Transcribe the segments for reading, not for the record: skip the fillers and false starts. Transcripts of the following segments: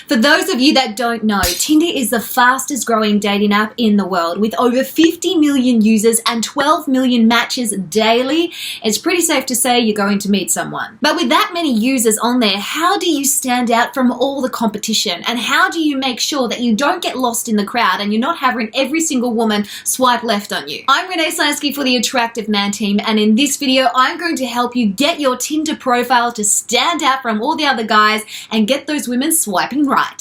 For those of you that don't know, Tinder is the fastest growing dating app in the world with over 50 million users and 12 million matches daily. It's pretty safe to say you're going to meet someone. But with that many users on there, how do you stand out from all the competition? And how do you make sure that you don't get lost in the crowd and you're not having every single woman swipe left on you? I'm Renee for the Attractive Man team, and in this video, I'm going to help you get your Tinder profile to stand out from all the other guys and get those women swiping right.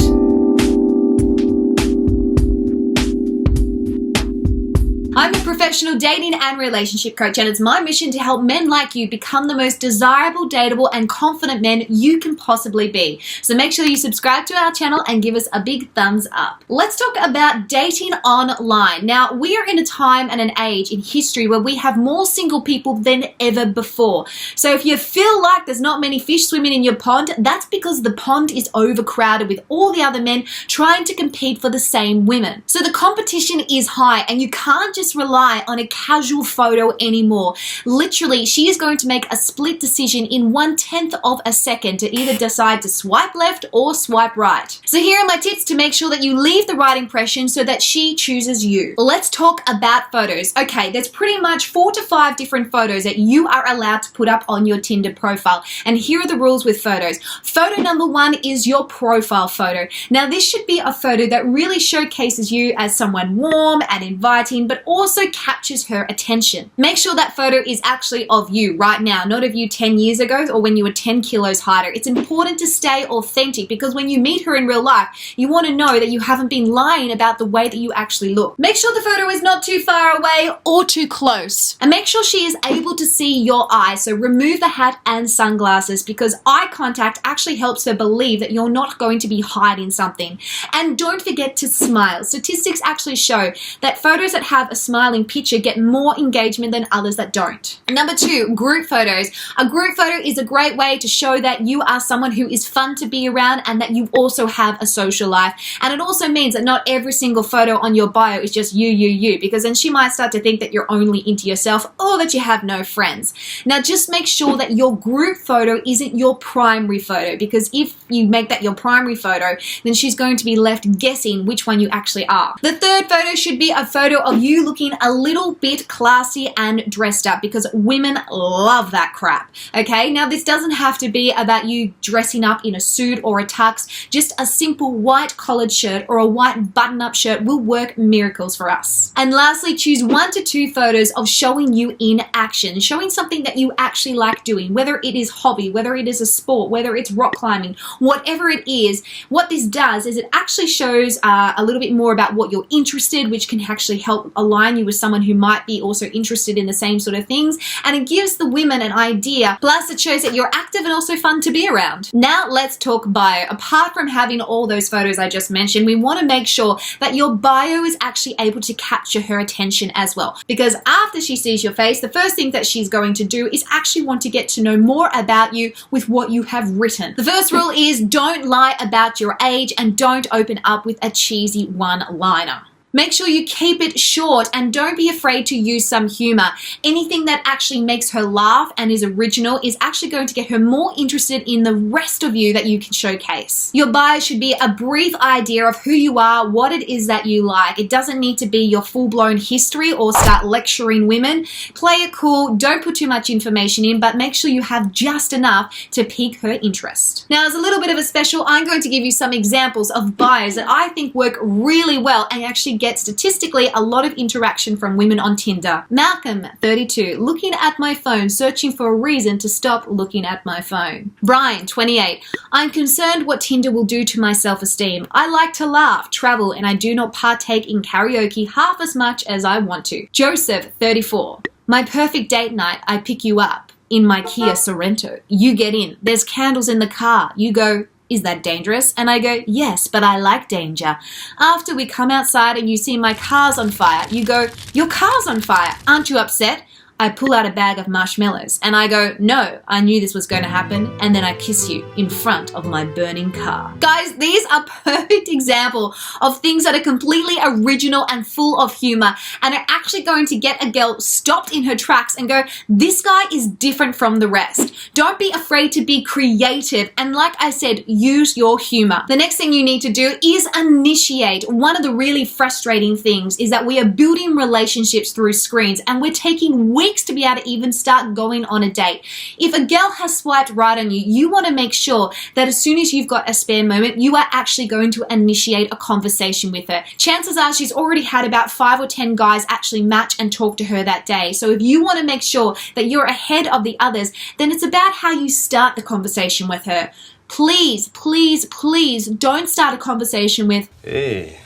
I'm a professional dating and relationship coach, and it's my mission to help men like you become the most desirable, dateable, and confident men you can possibly be. So make sure you subscribe to our channel and give us a big thumbs up. Let's talk about dating online. Now, we are in a time and an age in history where we have more single people than ever before. So if you feel like there's not many fish swimming in your pond, that's because the pond is overcrowded with all the other men trying to compete for the same women. So the competition is high, and you can't just rely on a casual photo anymore. Literally, she is going to make a split decision in 1/10 of a second to either decide to swipe left or swipe right. So here are my tips to make sure that you leave the right impression so that she chooses you. Let's talk about photos. Okay, there's pretty much 4 to 5 different photos that you are allowed to put up on your Tinder profile. And here are the rules with photos. Photo number 1 is your profile photo. Now, this should be a photo that really showcases you as someone warm and inviting, but also captures her attention. Make sure that photo is actually of you right now, not of you 10 years ago or when you were 10 kilos lighter. It's important to stay authentic because when you meet her in real life, you want to know that you haven't been lying about the way that you actually look. Make sure the photo is not too far away or too close. And make sure she is able to see your eyes, so remove the hat and sunglasses because eye contact actually helps her believe that you're not going to be hiding something. And don't forget to smile. Statistics actually show that photos that have a smiling picture get more engagement than others that don't. Number 2, group photos. A group photo is a great way to show that you are someone who is fun to be around and that you also have a social life. And it also means that not every single photo on your bio is just you, because then she might start to think that you're only into yourself or that you have no friends. Now, just make sure that your group photo isn't your primary photo, because if you make that your primary photo, then she's going to be left guessing which one you actually are. The third photo should be a photo of you looking a little bit classy and dressed up, because women love that crap. Okay, now this doesn't have to be about you dressing up in a suit or a tux. Just a simple white collared shirt or a white button-up shirt will work miracles for us. And lastly, choose 1 to 2 photos of showing you in action, showing something that you actually like doing, whether it is hobby, whether it is a sport, whether it's rock climbing, whatever it is. What this does is it actually shows a little bit more about what you're interested, which can actually help align you with someone who might be also interested in the same sort of things, and it gives the women an idea, plus it shows that you're active and also fun to be around. Now let's talk bio. Apart from having all those photos I just mentioned, we want to make sure that your bio is actually able to capture her attention as well, because after she sees your face, the first thing that she's going to do is actually want to get to know more about you with what you have written. The first rule is don't lie about your age and don't open up with a cheesy one-liner. Make sure you keep it short and don't be afraid to use some humor. Anything that actually makes her laugh and is original is actually going to get her more interested in the rest of you that you can showcase. Your bio should be a brief idea of who you are, what it is that you like. It doesn't need to be your full-blown history or start lecturing women. Play it cool, don't put too much information in, but make sure you have just enough to pique her interest. Now, as a little bit of a special, I'm going to give you some examples of bios that I think work really well and actually get statistically a lot of interaction from women on Tinder. Malcolm, 32, looking at my phone, searching for a reason to stop looking at my phone. Brian, 28, I'm concerned what Tinder will do to my self-esteem. I like to laugh, travel, and I do not partake in karaoke half as much as I want to. Joseph, 34, my perfect date night, I pick you up in my Kia Sorento. You get in. There's candles in the car. You go, is that dangerous? And I go, yes, but I like danger. After we come outside and you see my car's on fire, you go, your car's on fire. Aren't you upset? I pull out a bag of marshmallows and I go, no, I knew this was going to happen, and then I kiss you in front of my burning car. Guys, these are perfect example of things that are completely original and full of humor and are actually going to get a girl stopped in her tracks and go, this guy is different from the rest. Don't be afraid to be creative, and like I said, use your humor. The next thing you need to do is initiate. One of the really frustrating things is that we are building relationships through screens and we're taking weeks to be able to even start going on a date. If a girl has swiped right on you, you want to make sure that as soon as you've got a spare moment, you are actually going to initiate a conversation with her. Chances are she's already had about 5 or 10 guys actually match and talk to her that day. So if you want to make sure that you're ahead of the others, then it's about how you start the conversation with her. Please, please, please don't start a conversation with, hey,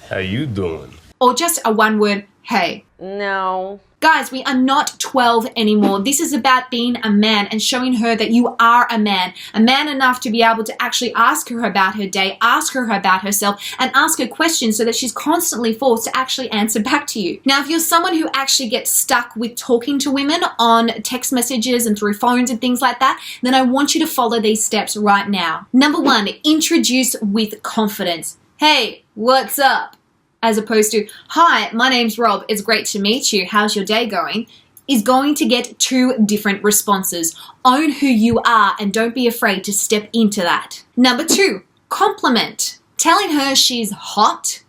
how you doing? Or just a one word, hey. No. Guys, we are not 12 anymore. This is about being a man and showing her that you are a man enough to be able to actually ask her about her day, ask her about herself, and ask her questions so that she's constantly forced to actually answer back to you. Now, if you're someone who actually gets stuck with talking to women on text messages and through phones and things like that, then I want you to follow these steps right now. Number 1, introduce with confidence. Hey, what's up? As opposed to, hi, my name's Rob, it's great to meet you, how's your day going, is going to get 2 different responses. Own who you are and don't be afraid to step into that. Number 2, compliment. Telling her she's hot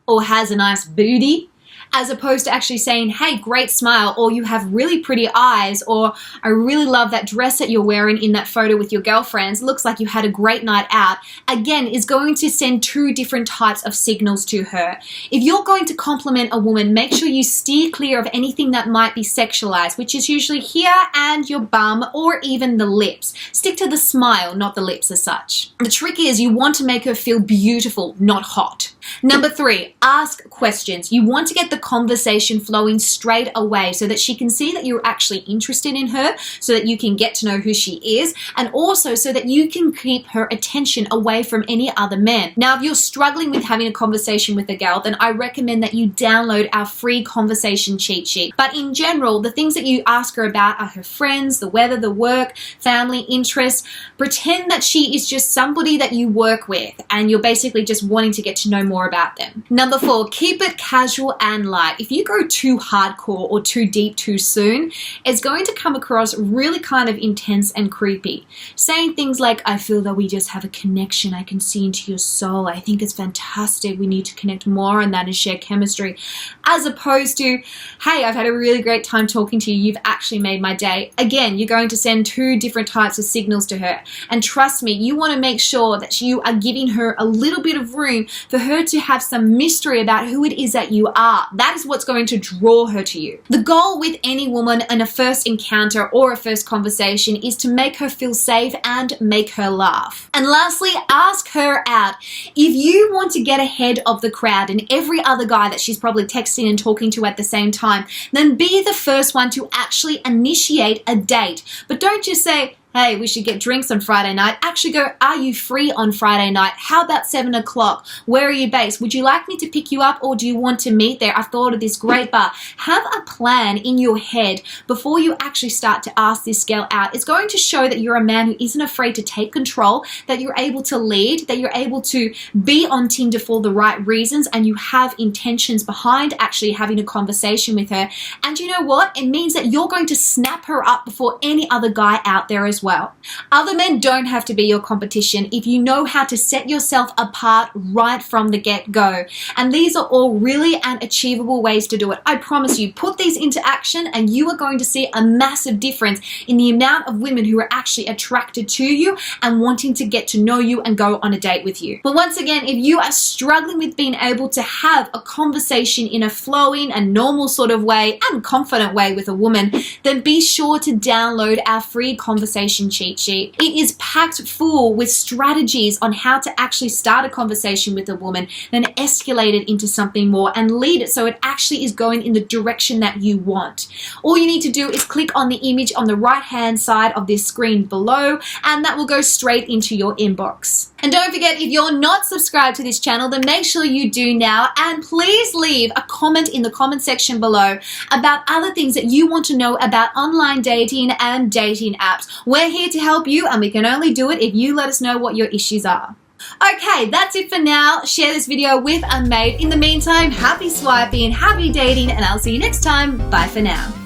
or has a nice booty, as opposed to actually saying, hey, great smile, or you have really pretty eyes, or I really love that dress that you're wearing in that photo with your girlfriends. Looks like you had a great night out. Again, is going to send 2 different types of signals to her. If you're going to compliment a woman, make sure you steer clear of anything that might be sexualized, which is usually here and your bum or even the lips. Stick to the smile, not the lips as such. The trick is you want to make her feel beautiful, not hot. Number 3, ask questions. You want to get the conversation flowing straight away so that she can see that you're actually interested in her, so that you can get to know who she is, and also so that you can keep her attention away from any other men. Now, if you're struggling with having a conversation with a girl, then I recommend that you download our free conversation cheat sheet. But in general, the things that you ask her about are her friends, the weather, the work, family, interests. Pretend that she is just somebody that you work with and you're basically just wanting to get to know more about them. Number 4, keep it casual and light. If you go too hardcore or too deep too soon, it's going to come across really kind of intense and creepy. Saying things like, I feel that we just have a connection. I can see into your soul. I think it's fantastic. We need to connect more on that and share chemistry. As opposed to, hey, I've had a really great time talking to you. You've actually made my day. Again, you're going to send 2 different types of signals to her. And trust me, you want to make sure that you are giving her a little bit of room for her to have some mystery about who it is that you are. That is what's going to draw her to you. The goal with any woman in a first encounter or a first conversation is to make her feel safe and make her laugh. And lastly, ask her out. If you want to get ahead of the crowd and every other guy that she's probably texting and talking to at the same time, then be the first one to actually initiate a date. But don't just say, hey, we should get drinks on Friday night. Actually go, are you free on Friday night? How about 7 o'clock? Where are you based? Would you like me to pick you up or do you want to meet there? I've thought of this great bar. Have a plan in your head before you actually start to ask this girl out. It's going to show that you're a man who isn't afraid to take control, that you're able to lead, that you're able to be on Tinder for the right reasons, and you have intentions behind actually having a conversation with her. And you know what? It means that you're going to snap her up before any other guy out there as well. Other men don't have to be your competition if you know how to set yourself apart right from the get-go. And these are all really and achievable ways to do it. I promise you, put these into action and you are going to see a massive difference in the amount of women who are actually attracted to you and wanting to get to know you and go on a date with you. But once again, if you are struggling with being able to have a conversation in a flowing and normal sort of way and confident way with a woman, then be sure to download our free conversation conversation cheat sheet. It is packed full with strategies on how to actually start a conversation with a woman, then escalate it into something more and lead it so it actually is going in the direction that you want. All you need to do is click on the image on the right hand side of this screen below, and that will go straight into your inbox. And don't forget, if you're not subscribed to this channel, then make sure you do now, and please leave a comment in the comment section below about other things that you want to know about online dating and dating apps. We're here to help you, and we can only do it if you let us know what your issues are. Okay, that's it for now. Share this video with a mate. In the meantime, happy swiping, happy dating, and I'll see you next time. Bye for now.